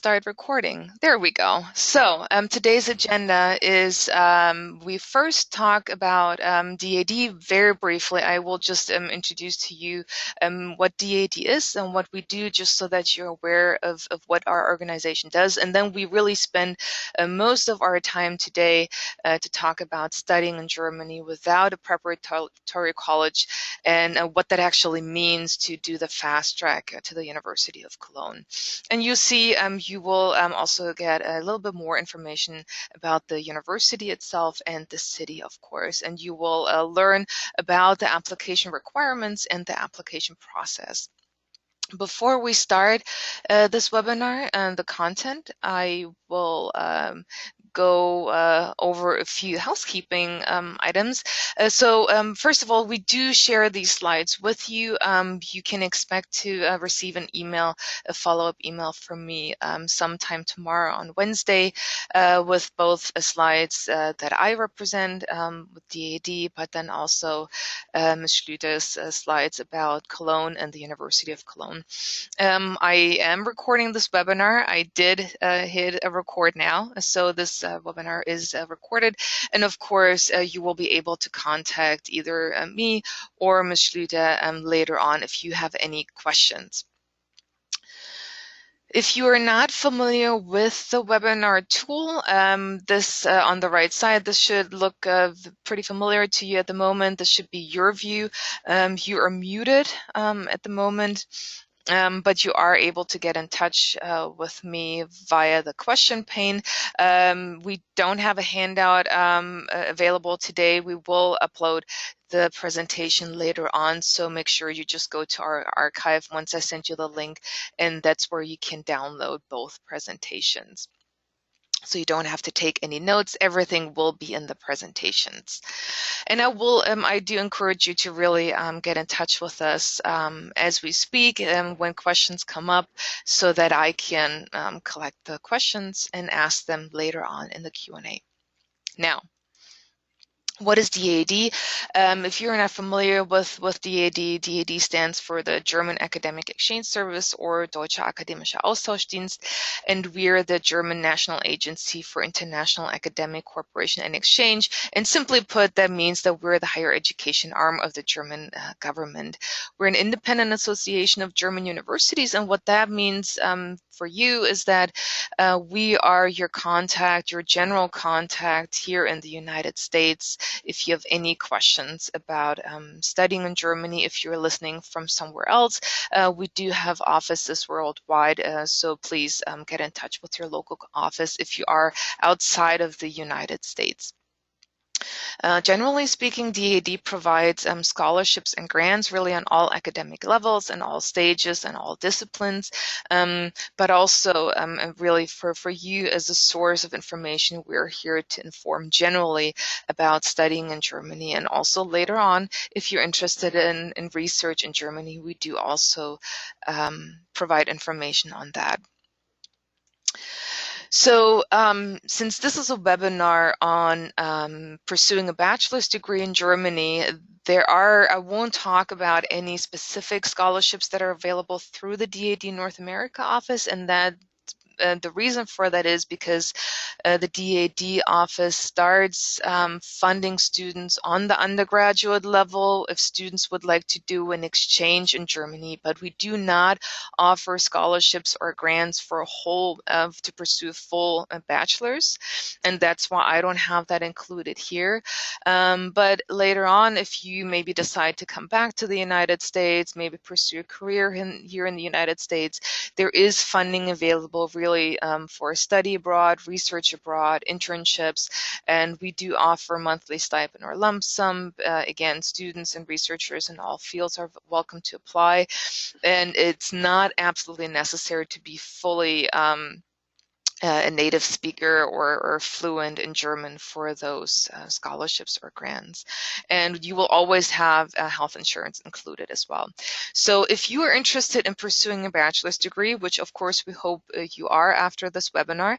start recording. There we go. So today's agenda is we first talk about DAD very briefly. I will just introduce to you what DAD is and what we do, just so that you're aware of what our organization does. And then we really spend most of our time today to talk about studying in Germany without a preparatory college, and what that actually means to do the fast track to the University of Cologne. And you see, you will also get a little bit more information about the university itself and the city, of course, and you will learn about the application requirements and the application process. Before we start this webinar and the content, I will go over a few housekeeping items. So first of all, we do share these slides with you. You can expect to receive an email, a follow-up email from me sometime tomorrow on Wednesday with both slides that I represent with DAD, but then also Ms. Schlüter's slides about Cologne and the University of Cologne. I am recording this webinar. I did hit a record now, so this webinar is recorded, and of course you will be able to contact either me or Ms. Schlüter later on if you have any questions. If you are not familiar with the webinar tool, this on the right side, this should look pretty familiar to you at the moment. This should be your view. You are muted at the moment. But you are able to get in touch with me via the question pane. We don't have a handout available today. We will upload the presentation later on, so make sure you just go to our archive once I send you the link, and that's where you can download both presentations. So you don't have to take any notes. Everything will be in the presentations. And I do encourage you to really get in touch with us as we speak when questions come up, so that I can collect the questions and ask them later on in the Q&A. Now, what is DAD? If you're not familiar with DAD, DAD stands for the German Academic Exchange Service, or Deutscher Akademischer Austauschdienst, and we're the German National Agency for International Academic Cooperation and Exchange. And simply put, that means that we're the higher education arm of the German government. We're an independent association of German universities, and what that means for you is that we are your contact, your general contact here in the United States. If you have any questions about studying in Germany, if you're listening from somewhere else, we do have offices worldwide, so please get in touch with your local office if you are outside of the United States. Generally speaking, DAD provides scholarships and grants really on all academic levels and all stages and all disciplines, but also really for you as a source of information. We're here to inform generally about studying in Germany, and also later on, if you're interested in research in Germany, we do also provide information on that. So since this is a webinar on pursuing a bachelor's degree in Germany, I won't talk about any specific scholarships that are available through the DAD North America office, and that the reason for that is because the DAD office starts funding students on the undergraduate level if students would like to do an exchange in Germany, but we do not offer scholarships or grants for to pursue full bachelor's, and that's why I don't have that included here. But later on, if you maybe decide to come back to the United States, maybe pursue a career here in the United States, there is funding available really for study abroad, research abroad, internships, and we do offer monthly stipend or lump sum. Again, students and researchers in all fields are welcome to apply, and it's not absolutely necessary to be fully a native speaker or fluent in German for those scholarships or grants. And you will always have health insurance included as well. So if you are interested in pursuing a bachelor's degree, which of course we hope you are after this webinar,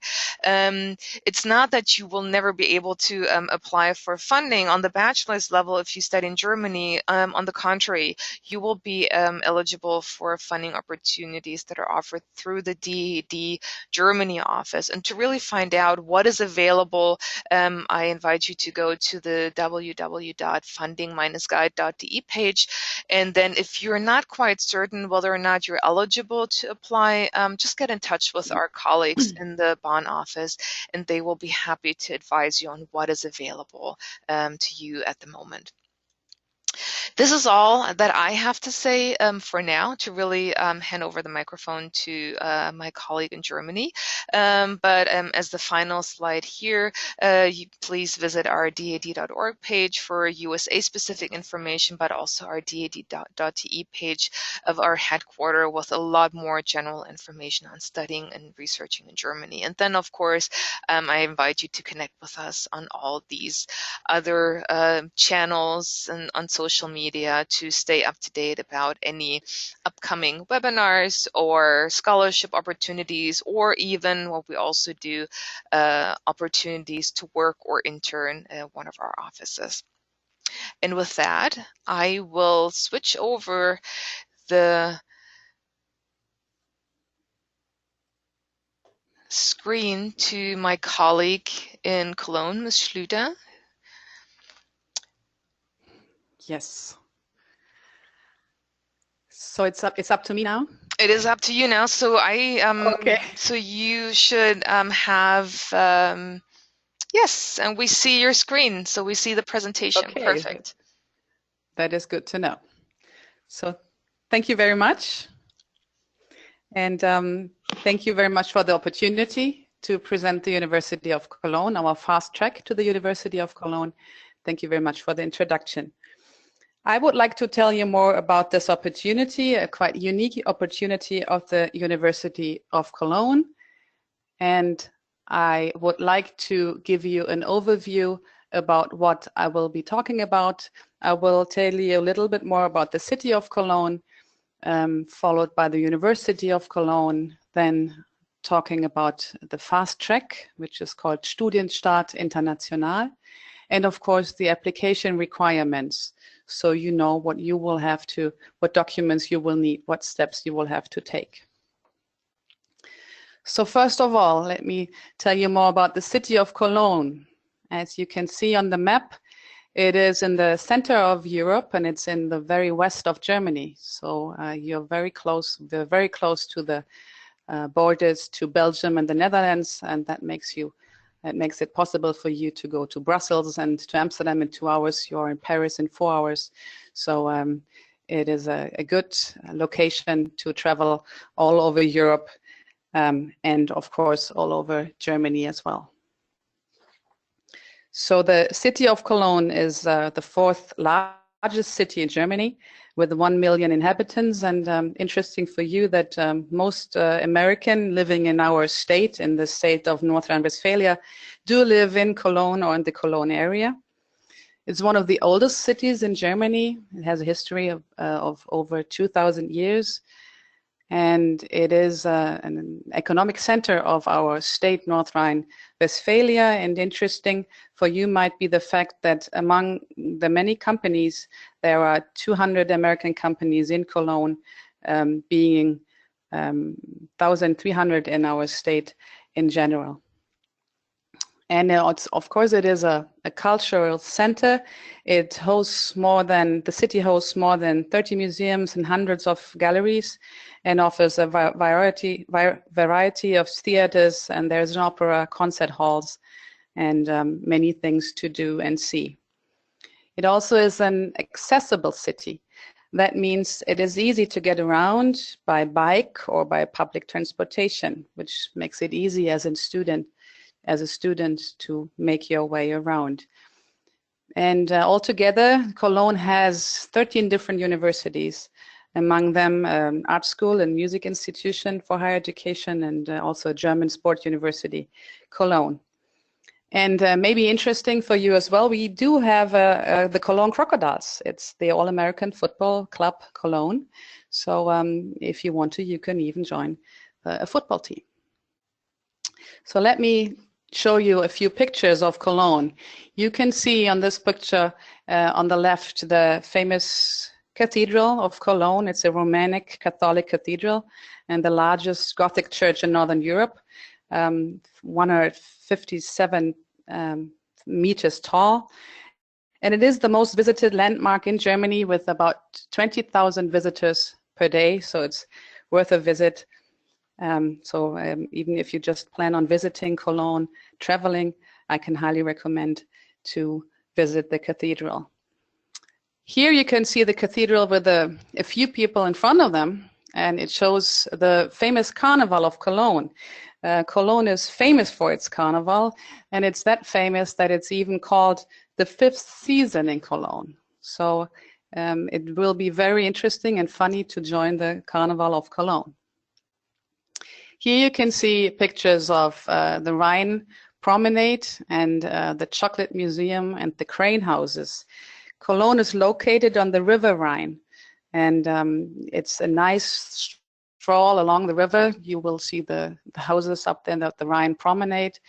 it's not that you will never be able to apply for funding on the bachelor's level if you study in Germany. On the contrary, you will be eligible for funding opportunities that are offered through the DED Germany office. And to really find out what is available, I invite you to go to the www.funding-guide.de page. And then if you're not quite certain whether or not you're eligible to apply, just get in touch with our colleagues in the Bonn office, and they will be happy to advise you on what is available to you at the moment. This is all that I have to say for now, to really hand over the microphone to my colleague in Germany. But as the final slide here, please visit our DAD.org page for USA-specific information, but also our DAD.de page of our headquarters with a lot more general information on studying and researching in Germany. And then, of course, I invite you to connect with us on all these other channels and on social media to stay up to date about any upcoming webinars or scholarship opportunities, or even what we also do, opportunities to work or intern at one of our offices. And with that, I will switch over the screen to my colleague in Cologne, Ms. Schlüter. Yes. So it's up to me now? It is up to you now. So Okay. So you should have yes, and we see your screen. So we see the presentation. Okay. Perfect. That is good to know. So thank you very much. And thank you very much for the opportunity to present the University of Cologne, our fast track to the University of Cologne. Thank you very much for the introduction. I would like to tell you more about this opportunity, a quite unique opportunity of the University of Cologne. And I would like to give you an overview about what I will be talking about. I will tell you a little bit more about the city of Cologne, followed by the University of Cologne, then talking about the fast track, which is called Studienstart International, and of course the application requirements. So you know what you will have to, what documents you will need, what steps you will have to take. So first of all, let me tell you more about the city of Cologne. As you can see on the map, it is in the center of Europe, and it's in the very west of Germany. So you're very close, we're very close to the borders to Belgium and the Netherlands, and that makes it possible for you to go to Brussels and to Amsterdam in 2 hours. You're in Paris in 4 hours. So it is a good location to travel all over Europe, and of course all over Germany as well. So the city of Cologne is the 4th largest city in Germany with 1 million inhabitants. And interesting for you that most American living in our state, in the state of North Rhine-Westphalia, do live in Cologne or in the Cologne area. It's one of the oldest cities in Germany. It has a history of over 2,000 years. And it is an economic center of our state, North Rhine-Westphalia. And interesting for you might be the fact that among the many companies, there are 200 American companies in Cologne, being 1,300 in our state in general. And of course, it is a cultural center. It hosts the city hosts more than 30 museums and hundreds of galleries, and offers a variety of theaters, and there's an opera, concert halls, and many things to do and see. It also is an accessible city. That means it is easy to get around by bike or by public transportation, which makes it easy as a student to make your way around. And altogether, Cologne has 13 different universities, among them art school and music institution for higher education, and also a German sport university, Cologne. And maybe interesting for you as well, we do have the Cologne Crocodiles. It's the All-American Football Club Cologne. So if you want to, you can even join a football team. So let me show you a few pictures of Cologne. You can see on this picture on the left the famous Cathedral of Cologne. It's a Romanic Catholic cathedral and the largest Gothic church in Northern Europe. 157 meters tall. And it is the most visited landmark in Germany with about 20,000 visitors per day. So it's worth a visit. Even if you just plan on visiting Cologne, traveling, I can highly recommend to visit the cathedral. Here you can see the cathedral with a few people in front of them, and it shows the famous Carnival of Cologne. Cologne is famous for its carnival, and it's that famous that it's even called the fifth season in Cologne. So it will be very interesting and funny to join the Carnival of Cologne. Here you can see pictures of the Rhine Promenade and the Chocolate Museum and the crane houses. Cologne is located on the River Rhine, and it's a nice stroll along the river. You will see the houses up there at the Rhine Promenade.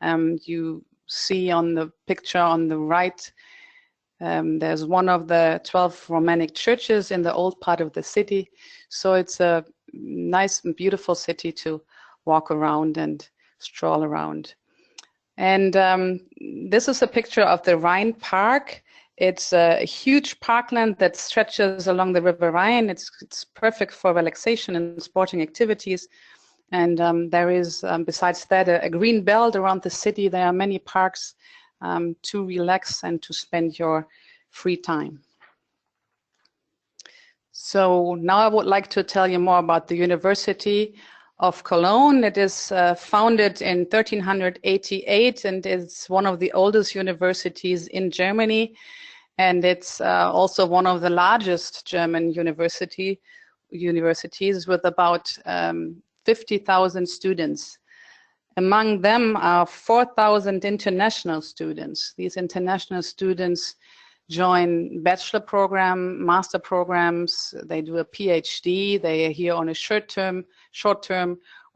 You see on the picture on the right, there's one of the 12 Romanic churches in the old part of the city. So it's a nice and beautiful city to walk around and stroll around. And this is a picture of the Rhine Park. It's a huge parkland that stretches along the River Rhine. It's perfect for relaxation and sporting activities. And there is, besides that, a green belt around the city. There are many parks to relax and to spend your free time. So now I would like to tell you more about the University of Cologne. It is founded in 1388 and is one of the oldest universities in Germany. And it's also one of the largest German universities with about 50,000 students. Among them are 4,000 international students. These international students join bachelor program, master programs, they do a PhD, they are here on a short term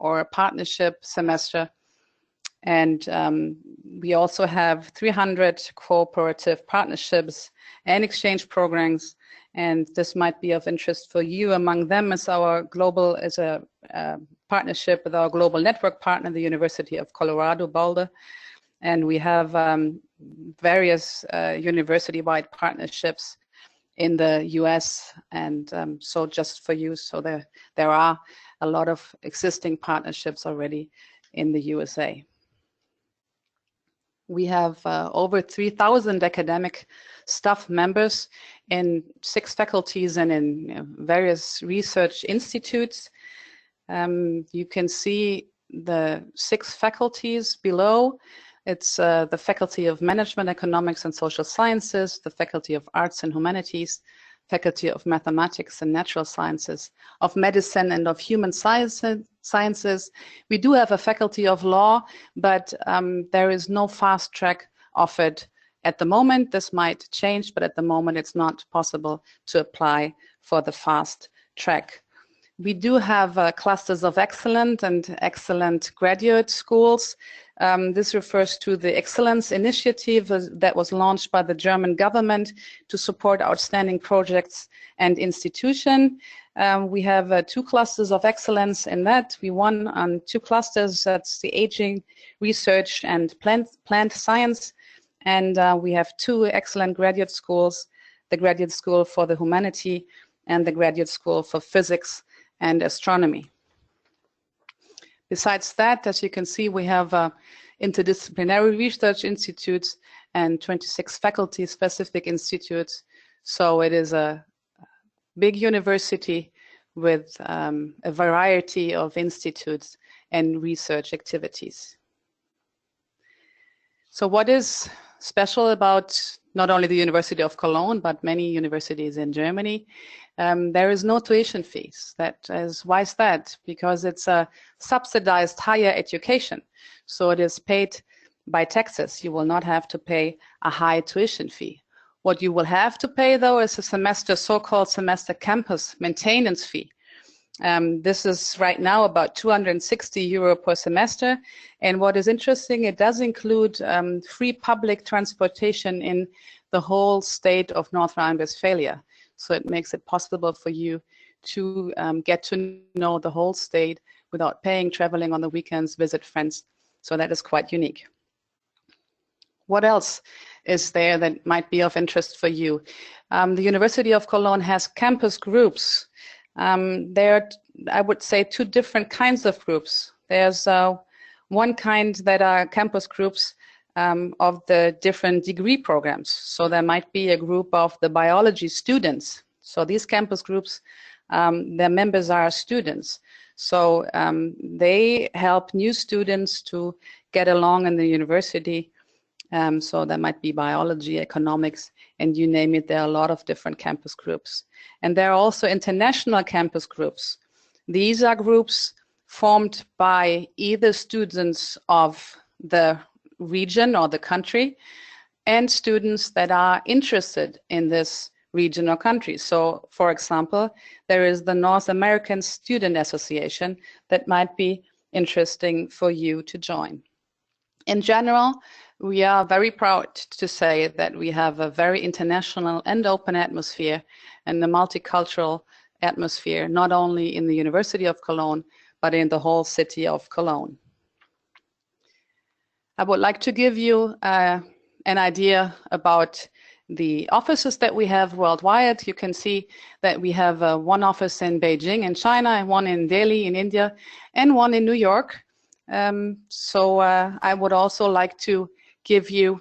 or a partnership semester. And we also have 300 cooperative partnerships and exchange programs. And this might be of interest for you. Among them is a partnership with our global network partner, the University of Colorado, Boulder. And we have various university-wide partnerships in the US. And so just for you, so there are a lot of existing partnerships already in the USA. We have over 3,000 academic staff members in 6 faculties and in various research institutes. You can see the 6 faculties below. It's the Faculty of Management, Economics and Social Sciences, the Faculty of Arts and Humanities, Faculty of Mathematics and Natural Sciences, of Medicine and of Human Sciences. We do have a Faculty of Law, but there is no fast track offered at the moment. This might change, but at the moment it's not possible to apply for the fast track. We do have clusters of excellent and excellent graduate schools. This refers to the Excellence Initiative that was launched by the German government to support outstanding projects and institutions. We have 2 clusters of excellence in that. We won on 2 clusters, that's the aging research and plant science. And we have 2 excellent graduate schools, the Graduate School for the Humanity and the Graduate School for Physics and Astronomy. Besides that, as you can see, we have interdisciplinary research institutes and 26 faculty-specific institutes. So it is a big university with a variety of institutes and research activities. So what is special about not only the University of Cologne, but many universities in Germany? there is no tuition fees. Why is that? Because it's a subsidized higher education. So it is paid by taxes. You will not have to pay a high tuition fee. What you will have to pay, though, is a semester, so-called semester campus maintenance fee. This is right now about 260 euro per semester. And what is interesting, it does include free public transportation in the whole state of North Rhine-Westphalia. So it makes it possible for you to get to know the whole state without paying, traveling on the weekends, visit friends. So that is quite unique. What else is there that might be of interest for you? The University of Cologne has campus groups. There are, I would say, two different kinds of groups. There's one kind that are campus groups of the different degree programs. So there might be a group of the biology students. So these campus groups, their members are students. So they help new students to get along in the university. So there might be biology, economics, and you name it. There are a lot of different campus groups. And there are also international campus groups. These are groups formed by either students of the region or the country and students that are interested in this region or country. So, for example, there is the North American Student Association that might be interesting for you to join. In general, we are very proud to say that we have a very international and open atmosphere and a multicultural atmosphere, not only in the University of Cologne, but in the whole city of Cologne. I would like to give you an idea about the offices that we have worldwide. You can see that we have one office in Beijing in China, and one in Delhi in India, and one in New York. So I would also like to give you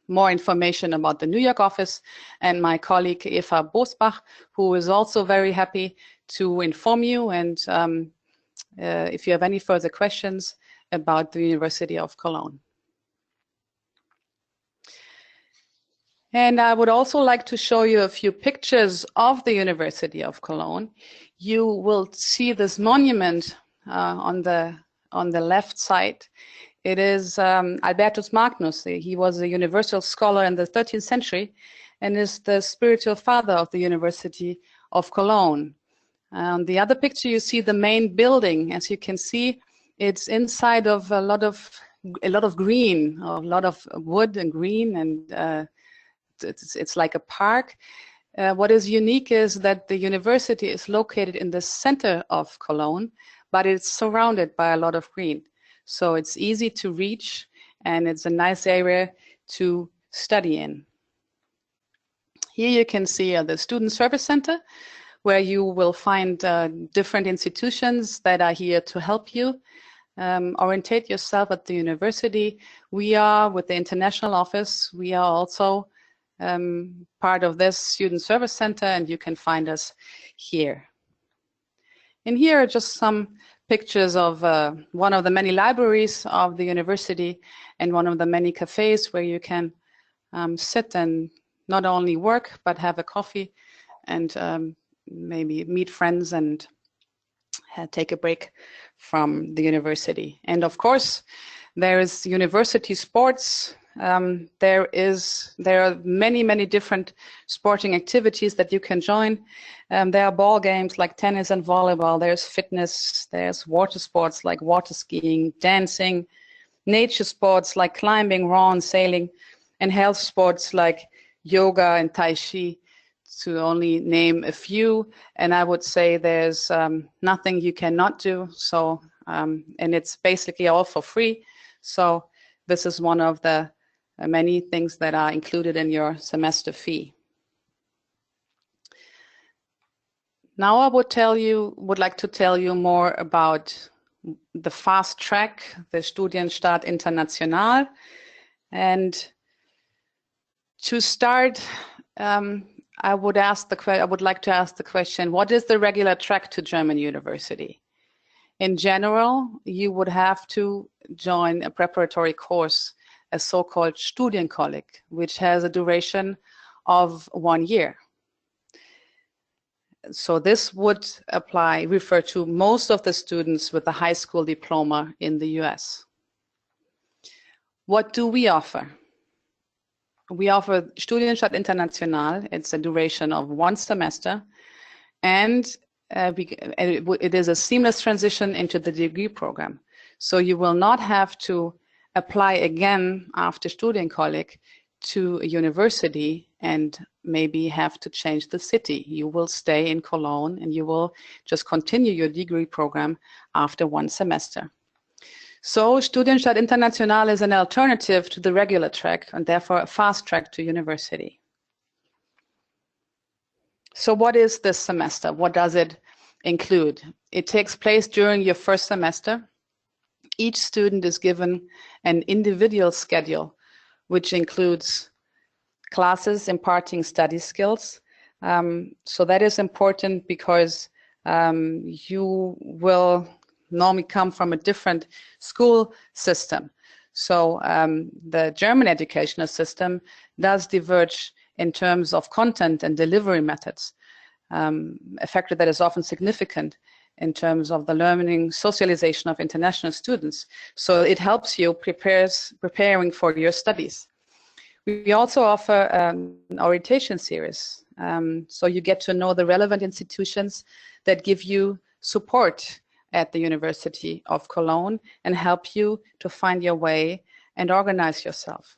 more information about the New York office, and my colleague Eva Bosbach, who is also very happy to inform you, and if you have any further questions about the University of Cologne. And I would also like to show you a few pictures of the University of Cologne. You will see this monument on the left side. It is Albertus Magnus. He was a universal scholar in the 13th century and is the spiritual father of the University of Cologne. The other picture, you see the main building. As you can see, it's inside of a lot of green, a lot of wood and green, and it's like a park. What is unique is that the university is located in the center of Cologne, but it's surrounded by a lot of green. So it's easy to reach, and it's a nice area to study in. Here you can see the Student Service Center, where you will find different institutions that are here to help you orientate yourself at the university. We are, with the International Office, we are also part of this Student Service Center, and you can find us here. And here are just some pictures of one of the many libraries of the university and one of the many cafes where you can sit and not only work but have a coffee and maybe meet friends and take a break from the university. And of course, there is university sports. There are many different sporting activities that you can join. There are ball games like tennis and volleyball. There's fitness. There's water sports like water skiing, dancing, nature sports like climbing, rowing, sailing, and health sports like yoga and tai chi, to only name a few. And I would say there's nothing you cannot do. So, and it's basically all for free. So this is one of the many things that are included in your semester fee. Now I would like to tell you more about the fast track, the Studienstart International. And to start, I would like to ask the question, what is the regular track to German university? In general, you would have to join a preparatory course, a so-called Studienkolleg, which has a duration of 1 year. So this would refer to most of the students with a high school diploma in the US. What do we offer? We offer Studienstart International. It's a duration of 1 semester, and it is a seamless transition into the degree program. So you will not have to apply again after Studienkolleg to a university and maybe have to change the city. You will stay in Cologne and you will just continue your degree program after 1 semester. So Studienstart International is an alternative to the regular track and therefore a fast track to university. So what is this semester? What does it include? It takes place during your first semester. Each student is given an individual schedule, which includes classes imparting study skills. So that is important because you will normally come from a different school system. So the German educational system does diverge in terms of content and delivery methods, a factor that is often significant in terms of the learning socialization of international students. So it helps you preparing for your studies. We also offer an orientation series. So you get to know the relevant institutions that give you support at the University of Cologne and help you to find your way and organize yourself.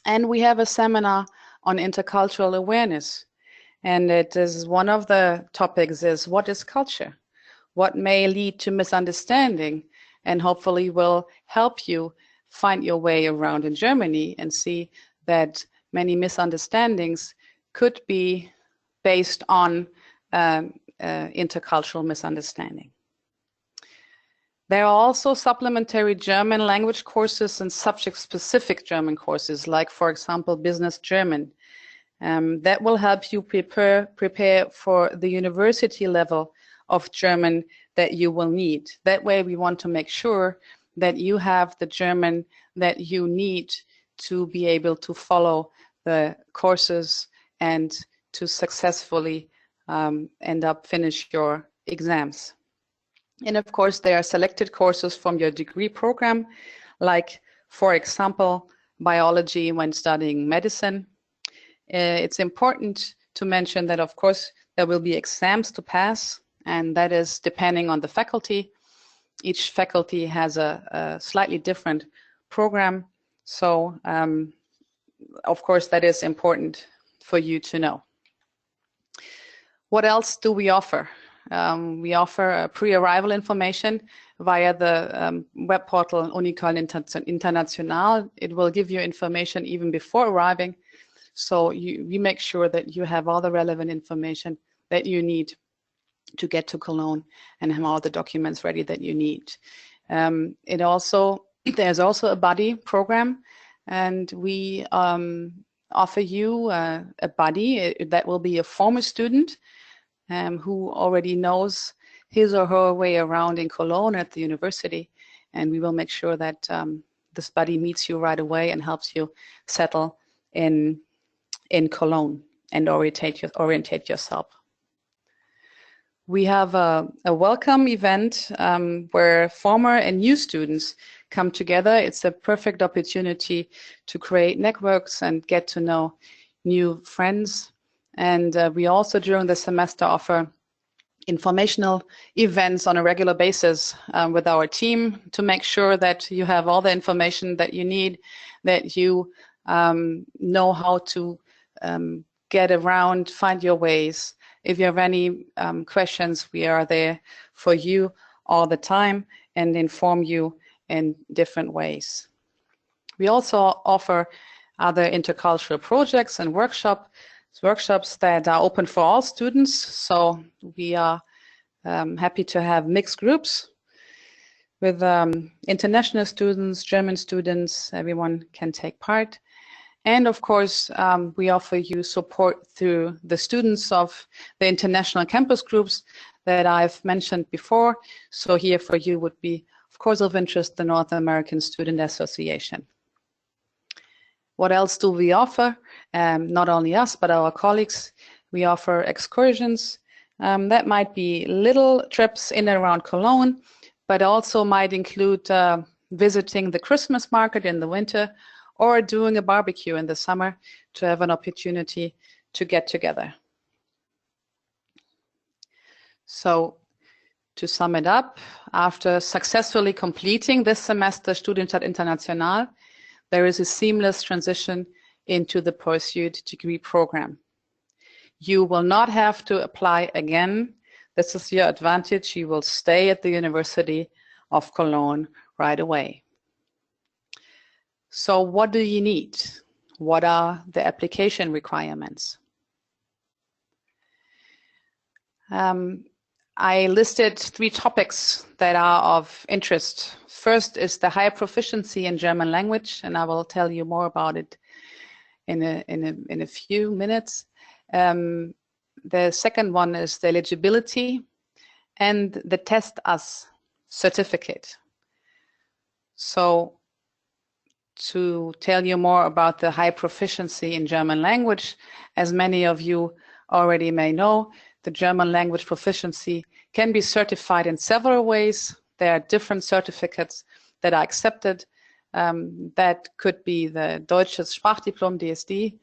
And we have a seminar on intercultural awareness. And it is one of the topics is what is culture? What may lead to misunderstanding and hopefully will help you find your way around in Germany and see that many misunderstandings could be based on intercultural misunderstanding. There are also supplementary German language courses and subject-specific German courses, like, for example, Business German. That will help you prepare for the university level of German that you will need. That way, we want to make sure that you have the German that you need to be able to follow the courses and to successfully finish your exams. And of course, there are selected courses from your degree program, like, for example, biology when studying medicine. It's important to mention that, of course, there will be exams to pass, and that is depending on the faculty. Each faculty has a slightly different program. So, of course, that is important for you to know. What else do we offer? We offer pre-arrival information via the web portal Untitled International. It will give you information even before arriving. So we make sure that you have all the relevant information that you need to get to Cologne and have all the documents ready that you need. There's also a buddy program, and we offer you a buddy that will be a former student who already knows his or her way around in Cologne at the university, and we will make sure that this buddy meets you right away and helps you settle in Cologne and orientate yourself. We have a welcome event where former and new students come together. It's a perfect opportunity to create networks and get to know new friends. And we also, during the semester, offer informational events on a regular basis with our team to make sure that you have all the information that you need, that you know how to get around, find your ways. If you have any questions, we are there for you all the time and inform you in different ways. We also offer other intercultural projects and workshops that are open for all students. So we are happy to have mixed groups with international students, German students, everyone can take part. And of course, we offer you support through the students of the international campus groups that I've mentioned before. So here for you would be, of course, of interest, the North American Student Association. What else do we offer? Not only us, but our colleagues. We offer excursions. That might be little trips in and around Cologne, but also might include visiting the Christmas market in the winter or doing a barbecue in the summer to have an opportunity to get together. So to sum it up, after successfully completing this semester Studienstart International, there is a seamless transition into the pursued degree program. You will not have to apply again. This is your advantage. You will stay at the University of Cologne right away. So what do you need? What are the application requirements? I listed 3 topics that are of interest. First is the high proficiency in German language, and I will tell you more about it in a few minutes. The second one is the eligibility and the Test Us certificate. So to tell you more about the high proficiency in German language, as many of you already may know, the German language proficiency can be certified in several ways. There are different certificates that are accepted. That could be the Deutsches Sprachdiplom, DSD,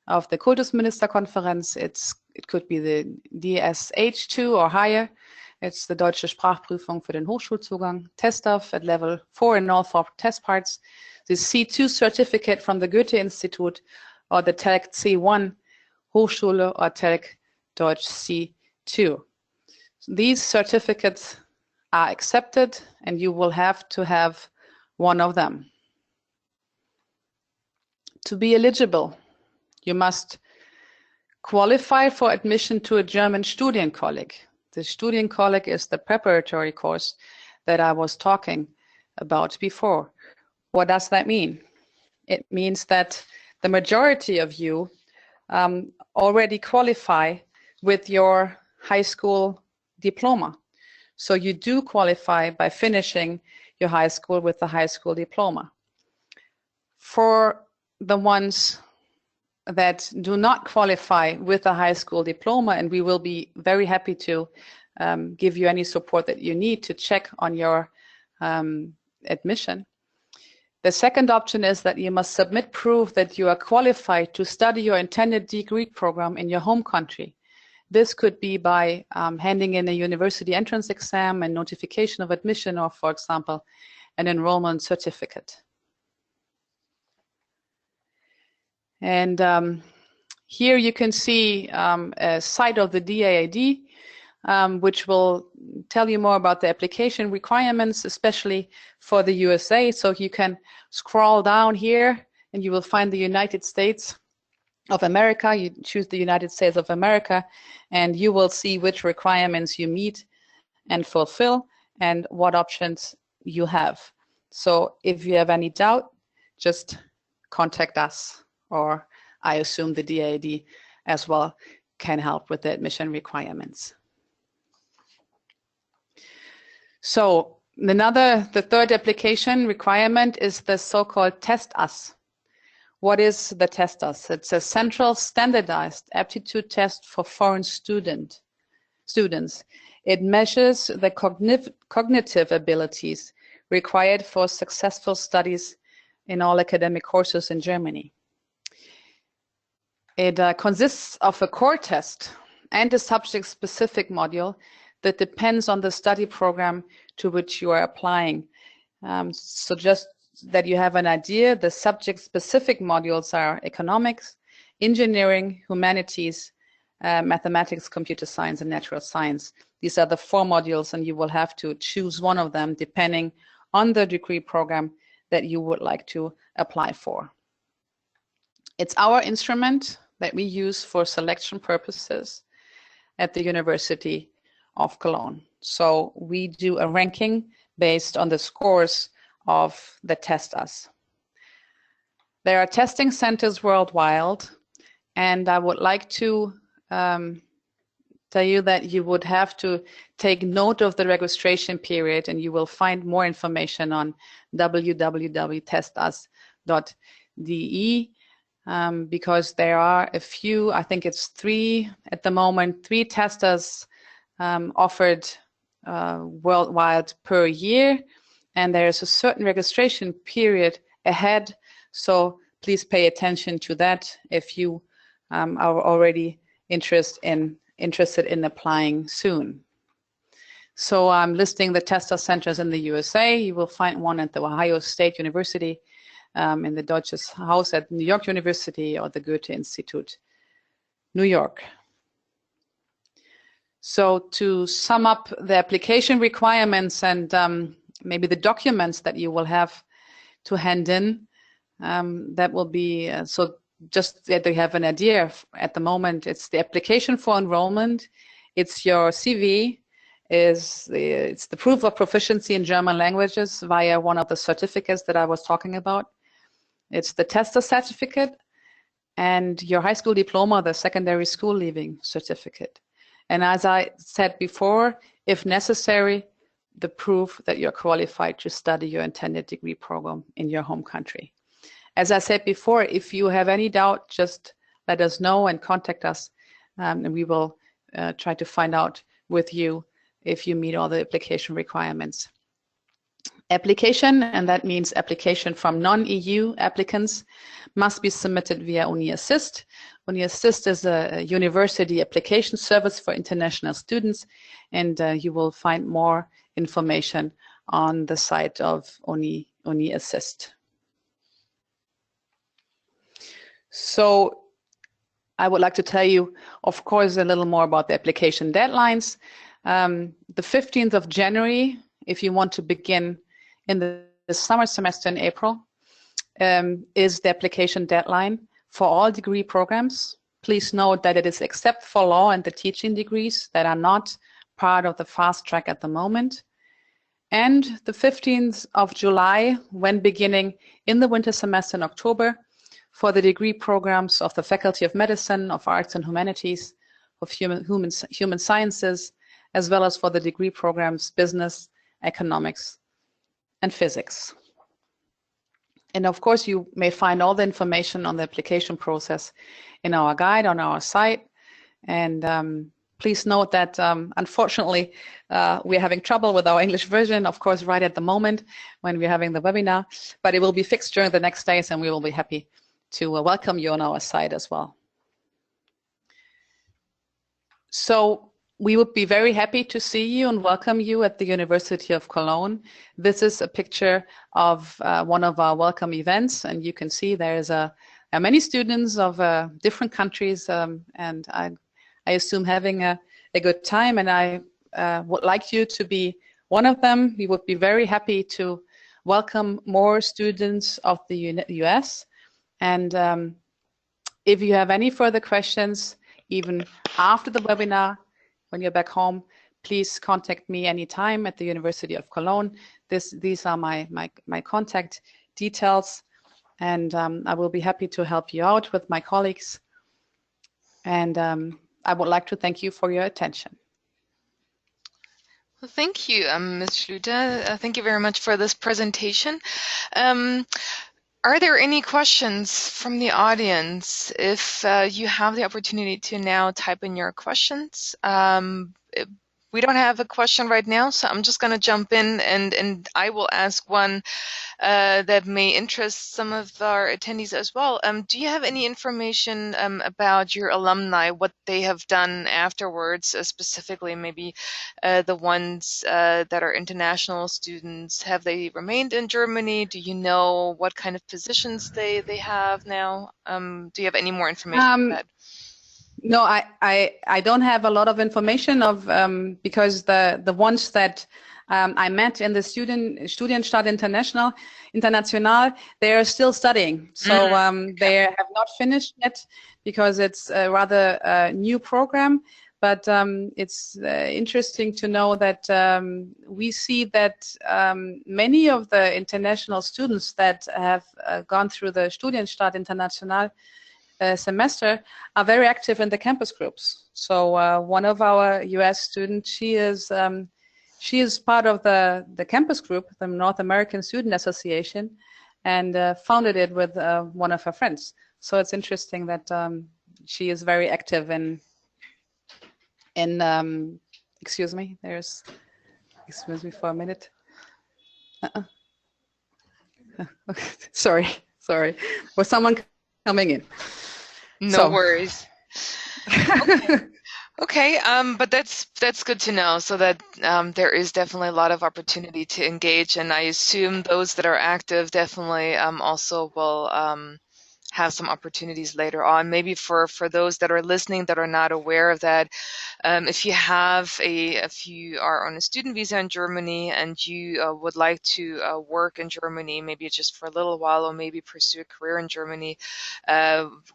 of the Kultusministerkonferenz. It could be the DSH2 or higher. It's the Deutsche Sprachprüfung für den Hochschulzugang, TestDaF at level 4 in all 4 test parts. The C2 certificate from the Goethe Institute, or the TELC C1 Hochschule, or TELC Deutsch C2. These certificates are accepted, and you will have to have one of them. To be eligible, you must qualify for admission to a German Studienkolleg. The Studienkolleg is the preparatory course that I was talking about before. What does that mean? It means that the majority of you already qualify with your high school diploma. So you do qualify by finishing your high school with the high school diploma. For the ones that do not qualify with a high school diploma, and we will be very happy to give you any support that you need to check on your admission. The second option is that you must submit proof that you are qualified to study your intended degree program in your home country. This could be by handing in a university entrance exam and notification of admission, or, for example, an enrollment certificate. And here you can see a site of the DAAD, which will tell you more about the application requirements, especially for the USA. So you can scroll down here and you will find the United States of America. You choose the United States of America and you will see which requirements you meet and fulfill and what options you have. So if you have any doubt, just contact us, or I assume the DAAD as well can help with the admission requirements. So the third application requirement is the so-called Test Us. What is the Test Us? It's a central standardized aptitude test for foreign students. It measures the cognitive abilities required for successful studies in all academic courses in Germany. It consists of a core test and a subject-specific module that depends on the study program to which you are applying. So just that you have an idea, the subject-specific modules are economics, engineering, humanities, mathematics, computer science, and natural science. These are the 4 modules, and you will have to choose one of them depending on the degree program that you would like to apply for. It's our instrument that we use for selection purposes at the University of Cologne. So we do a ranking based on the scores of the Test Us. There are testing centers worldwide, and I would like to tell you that you would have to take note of the registration period, and you will find more information on www.testus.de. because there are a few, I think it's 3 at the moment, 3 testers offered worldwide per year, and there is a certain registration period ahead, so please pay attention to that if you are already interested in applying soon. So I'm listing the tester centers in the USA. You will find one at the Ohio State University, in the Deutsches Haus at New York University, or the Goethe Institute, New York. So to sum up the application requirements and maybe the documents that you will have to hand in, that will be, so just that you have an idea, at the moment it's the application for enrollment, it's your CV, it's the proof of proficiency in German languages via one of the certificates that I was talking about. It's the tester certificate and your high school diploma, the secondary school leaving certificate. And as I said before, if necessary, the proof that you're qualified to study your intended degree program in your home country. As I said before, if you have any doubt, just let us know and contact us, and we will try to find out with you if you meet all the application requirements. Application, and that means application from non-EU applicants, must be submitted via UniAssist. UniAssist is a university application service for international students, and you will find more information on the site of UniAssist. So I would like to tell you, of course, a little more about the application deadlines. The 15th of January, if you want to begin in the summer semester in April, is the application deadline for all degree programs. Please note that it is except for law and the teaching degrees that are not part of the fast track at the moment. And the 15th of July, when beginning in the winter semester in October, for the degree programs of the Faculty of Medicine, of Arts and Humanities, of Human Sciences, as well as for the degree programs Business, Economics, and Physics. And of course, you may find all the information on the application process in our guide on our site. And please note that unfortunately, we're having trouble with our English version, of course, right at the moment when we're having the webinar, but it will be fixed during the next days, and we will be happy to welcome you on our site as well. So we would be very happy to see you and welcome you at the University of Cologne. This is a picture of one of our welcome events, and you can see there's many students of different countries, and I assume having a good time, and I would like you to be one of them. We would be very happy to welcome more students of the US, and if you have any further questions, even after the webinar, when you're back home, please contact me anytime at the University of Cologne. These are my contact details, and I will be happy to help you out with my colleagues. And I would like to thank you for your attention. Well, thank you, Ms. Schlüter. Thank you very much for this presentation. Are there any questions from the audience? If you have the opportunity to now type in your questions. We don't have a question right now, so I'm just going to jump in and I will ask one that may interest some of our attendees as well. Do you have any information about your alumni, what they have done afterwards, specifically maybe the ones that are international students? Have they remained in Germany? Do you know what kind of positions they have now? Do you have any more information on that? No, I don't have a lot of information of because the ones that I met in the Studienstart International, they are still studying. So they have not finished yet because it's a rather new program. But it's interesting to know that we see that many of the international students that have gone through the Studienstart International semester are very active in the campus groups. So one of our US students, she is part of the campus group, the North American Student Association, and founded it with one of her friends. So it's interesting that she is very active in excuse me, excuse me for a minute. Sorry, sorry. Was someone coming in? No So worries. Okay, but that's good to know, so that there is definitely a lot of opportunity to engage, and I assume those that are active definitely also will have some opportunities later on. Maybe for those that are listening that are not aware of that, if you are on a student visa in Germany and you would like to work in Germany, maybe just for a little while, or maybe pursue a career in Germany,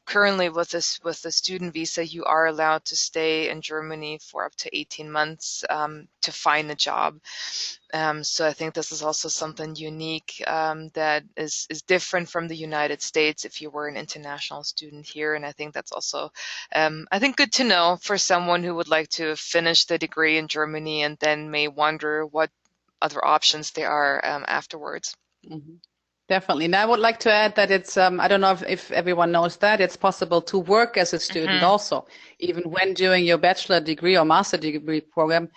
currently with the student visa, you are allowed to stay in Germany for up to 18 months to find a job. So I think this is also something unique that is different from the United States if you were an international student here. And I think that's also, I think, good to know for someone who would like to finish the degree in Germany and then may wonder what other options there are afterwards. mhm. Definitely. And I would like to add that it's, I don't know if everyone knows that, it's possible to work as a student Hmm. also. Even when doing your bachelor degree or master degree program,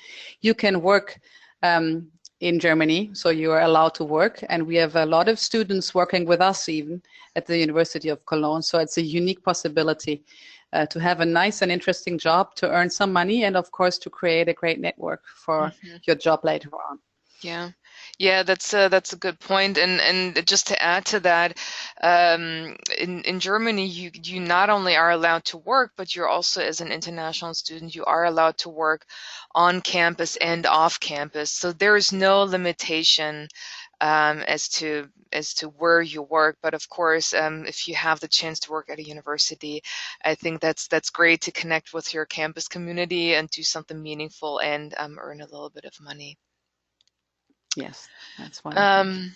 you can work in Germany. So you are allowed to work. And we have a lot of students working with us even at the University of Cologne. So it's a unique possibility to have a nice and interesting job, to earn some money, and of course to create a great network for Hmm. your job later on. Yeah. Yeah, that's a good point. And just to add to that, in Germany, you not only are allowed to work, but you're also, as an international student, you are allowed to work on campus and off campus. So there is no limitation as to where you work. But of course, if you have the chance to work at a university, I think that's great to connect with your campus community and do something meaningful and earn a little bit of money. Yes, that's wonderful. Um,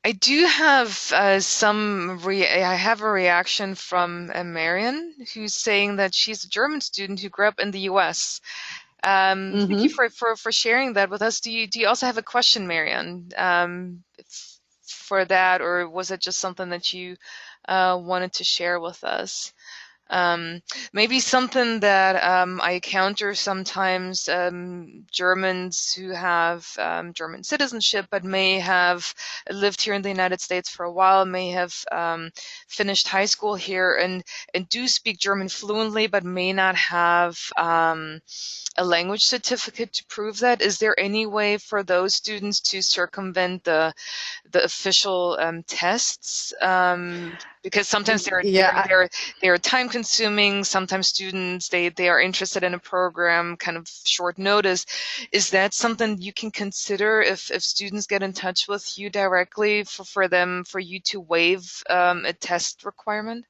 I do have I have a reaction from Marion, who's saying that she's a German student who grew up in the US. Thank you Hmm. for sharing that with us. Do you also have a question, Marion, for that, or was it just something that you wanted to share with us? Um, Maybe something that I encounter sometimes, Germans who have German citizenship but may have lived here in the United States for a while, may have finished high school here and do speak German fluently but may not have a language certificate to prove that. Is there any way for those students to circumvent the official tests? Because sometimes Yeah, they're time consuming. Sometimes students they are interested in a program kind of short notice. Is that something you can consider if students get in touch with you directly for you to waive a test requirement?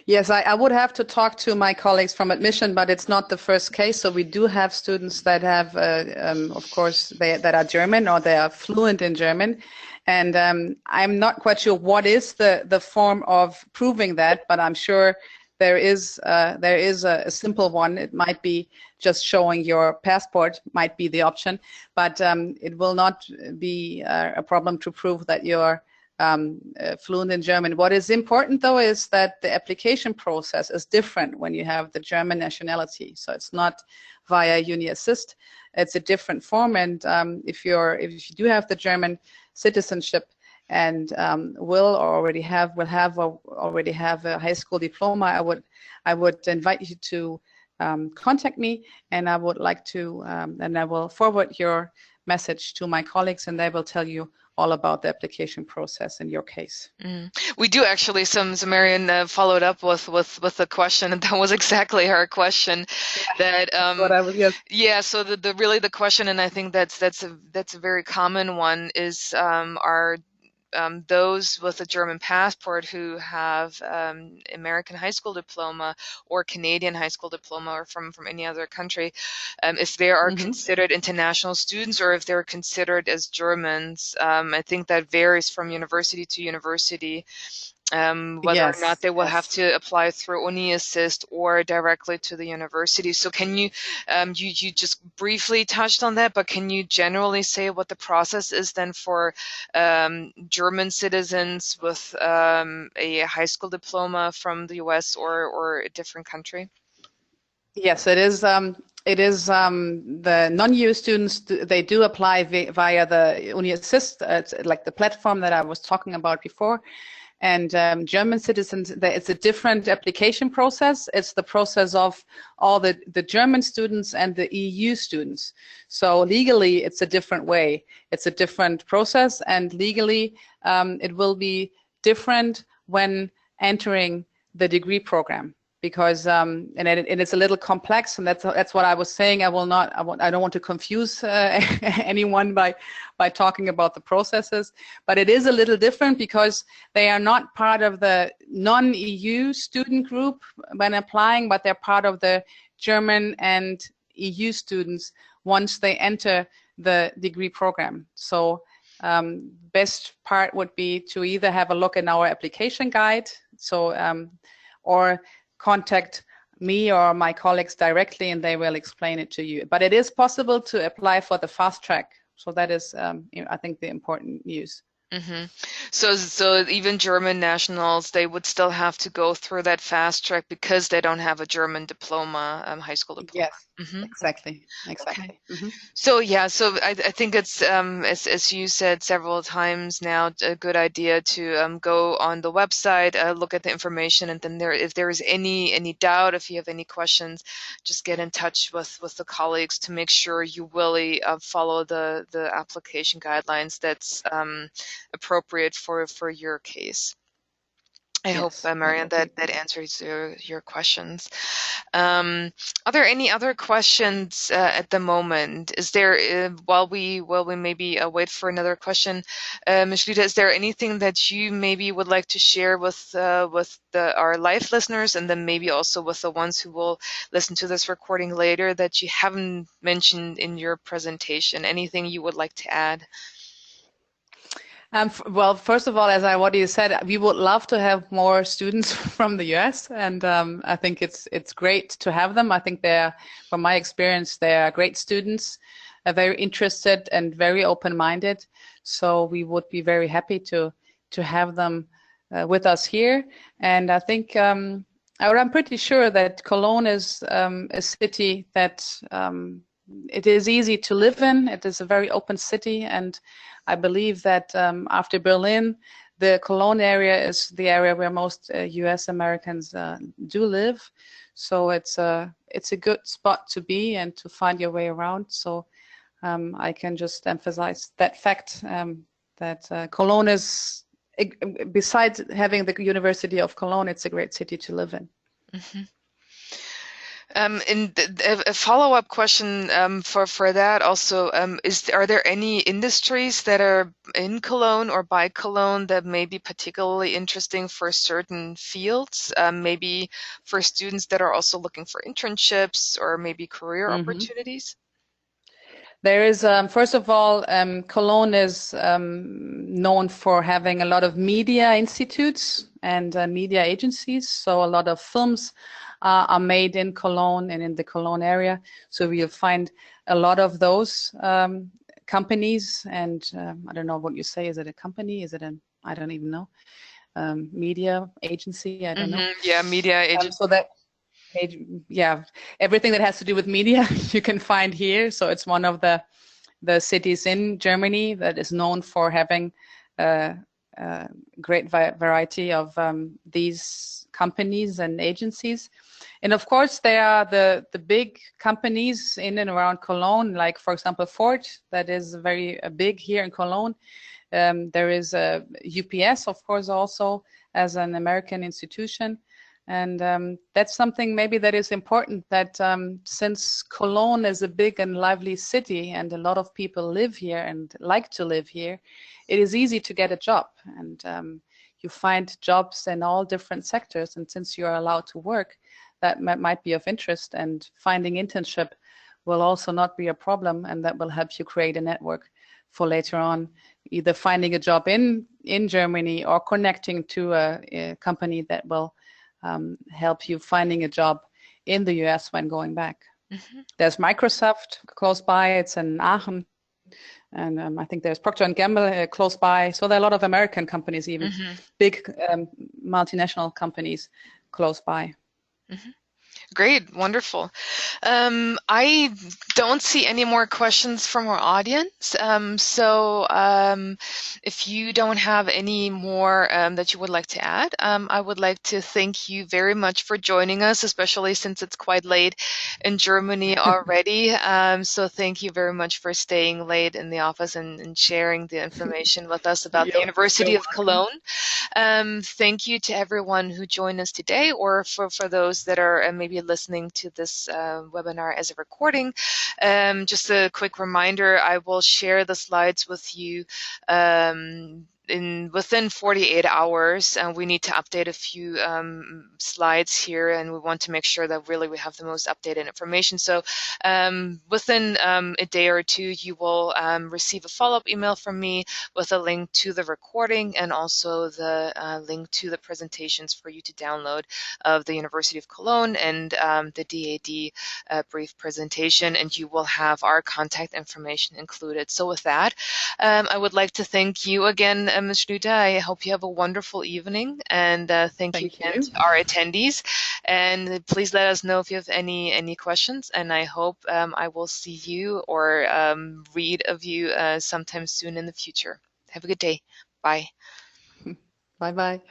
yes, I would have to talk to my colleagues from admission, but it's not the first case. So we do have students that have, of course, that are German or they are fluent in German. And I'm not quite sure what is the form of proving that, but I'm sure there is a simple one. It might be just showing your passport might be the option, but it will not be a problem to prove that you're fluent in German. What is important, though, is that the application process is different when you have the German nationality. So it's not via Uni Assist. It's a different form. And if you do have the German citizenship and already have a high school diploma, I would invite you to contact me, and I would like to, and I will forward your message to my colleagues, and they will tell you all about the application process in your case. Mm. We do actually. Some Marion followed up with a question, and that was exactly her question. That That's what I was. Yes. yeah. So the really the question, and I think that's a very common one, is are those with a German passport who have American high school diploma or Canadian high school diploma or from any other country, if they are Mm-hmm. considered international students or if they're considered as Germans. I think that varies from university to university. whether or not Yes, they will have yes. to apply through UniAssist or directly to the university. So can you, you just briefly touched on that, but can you generally say what the process is then for German citizens with a high school diploma from the US or a different country? Yes, it is. It is the non-EU students. They do apply via the UniAssist, it's like the platform that I was talking about before. And German citizens, it's a different application process. It's the process of all the German students and the EU students. So legally, it's a different way. It's a different process, and legally, it will be different when entering the degree program. Because and it's a little complex, and that's what I was saying. I don't want to confuse anyone by talking about the processes, but it is a little different because they are not part of the non-EU student group when applying, but they're part of the German and EU students once they enter the degree program. So best part would be to either have a look in our application guide, so or contact me or my colleagues directly, and they will explain it to you. But it is possible to apply for the fast track. So that is, I think, the important news. Mm-hmm. So even German nationals, they would still have to go through that fast track because they don't have a German diploma, high school diploma. Yes, Mm-hmm. exactly. Okay. Mm-hmm. So yeah, so I think it's as you said several times now, a good idea to go on the website, look at the information, and then if there is any doubt, if you have any questions, just get in touch with the colleagues to make sure you really follow the application guidelines that's appropriate for your case. I hope, Yes, Marian, that answers your questions. Are there any other questions at the moment? Is there, while we maybe wait for another question, Ms. Schlüter, is there anything that you maybe would like to share with our live listeners, and then maybe also with the ones who will listen to this recording later that you haven't mentioned in your presentation? Anything you would like to add? Well, first of all, as I already said, we would love to have more students from the US, and I think it's great to have them. I think from my experience, they are great students, very interested and very open-minded. So we would be very happy to have them with us here. And I think I'm pretty sure that Cologne is a city that it is easy to live in. It is a very open city, and I believe that after Berlin, the Cologne area is the area where most U.S. Americans do live. So it's a good spot to be and to find your way around. So I can just emphasize that fact that Cologne is, besides having the University of Cologne, it's a great city to live in. Mm-hmm. And a follow-up question for that also, are there any industries that are in Cologne or by Cologne that may be particularly interesting for certain fields, maybe for students that are also looking for internships or maybe career opportunities? There is, first of all, Cologne is known for having a lot of media institutes and media agencies. So a lot of films are made in Cologne and in the Cologne area. So we'll find a lot of those companies. And I don't know what you say. Is it a company? Is it I don't even know. Media agency? I don't know. Yeah, media agency. So that. Yeah, everything that has to do with media you can find here. So it's one of the cities in Germany that is known for having a great variety of these companies and agencies. And of course, there are the big companies in and around Cologne, like, for example, Ford, that is very big here in Cologne. There is UPS, of course, also as an American institution. And that's something maybe that is important, that since Cologne is a big and lively city and a lot of people live here and like to live here, it is easy to get a job. And you find jobs in all different sectors. And since you are allowed to work, that might be of interest. And finding internship will also not be a problem, and that will help you create a network for later on, either finding a job in Germany or connecting to a company that will help you finding a job in the US when going back. Mm-hmm. There's Microsoft close by, it's in Aachen. And I think there's Procter & Gamble close by. So there are a lot of American companies, even Mm-hmm. big multinational companies close by. Mm-hmm. Great, wonderful. I don't see any more questions from our audience. If you don't have any more that you would like to add, I would like to thank you very much for joining us, especially since it's quite late in Germany already. So thank you very much for staying late in the office and sharing the information with us about the University of Cologne. Thank you to everyone who joined us today, or for those that are maybe listening to this webinar as a recording. Just a quick reminder, I will share the slides with you within 48 hours. We need to update a few slides here, and we want to make sure that really we have the most updated information. So within a day or two, you will receive a follow-up email from me with a link to the recording and also the link to the presentations for you to download of the University of Cologne and the DAD brief presentation, and you will have our contact information included. So with that, I would like to thank you again, Ms. Schlüter. I hope you have a wonderful evening, and thank you again to our attendees. And please let us know if you have any questions, and I hope I will see you or read of you sometime soon in the future. Have a good day. Bye. Bye-bye.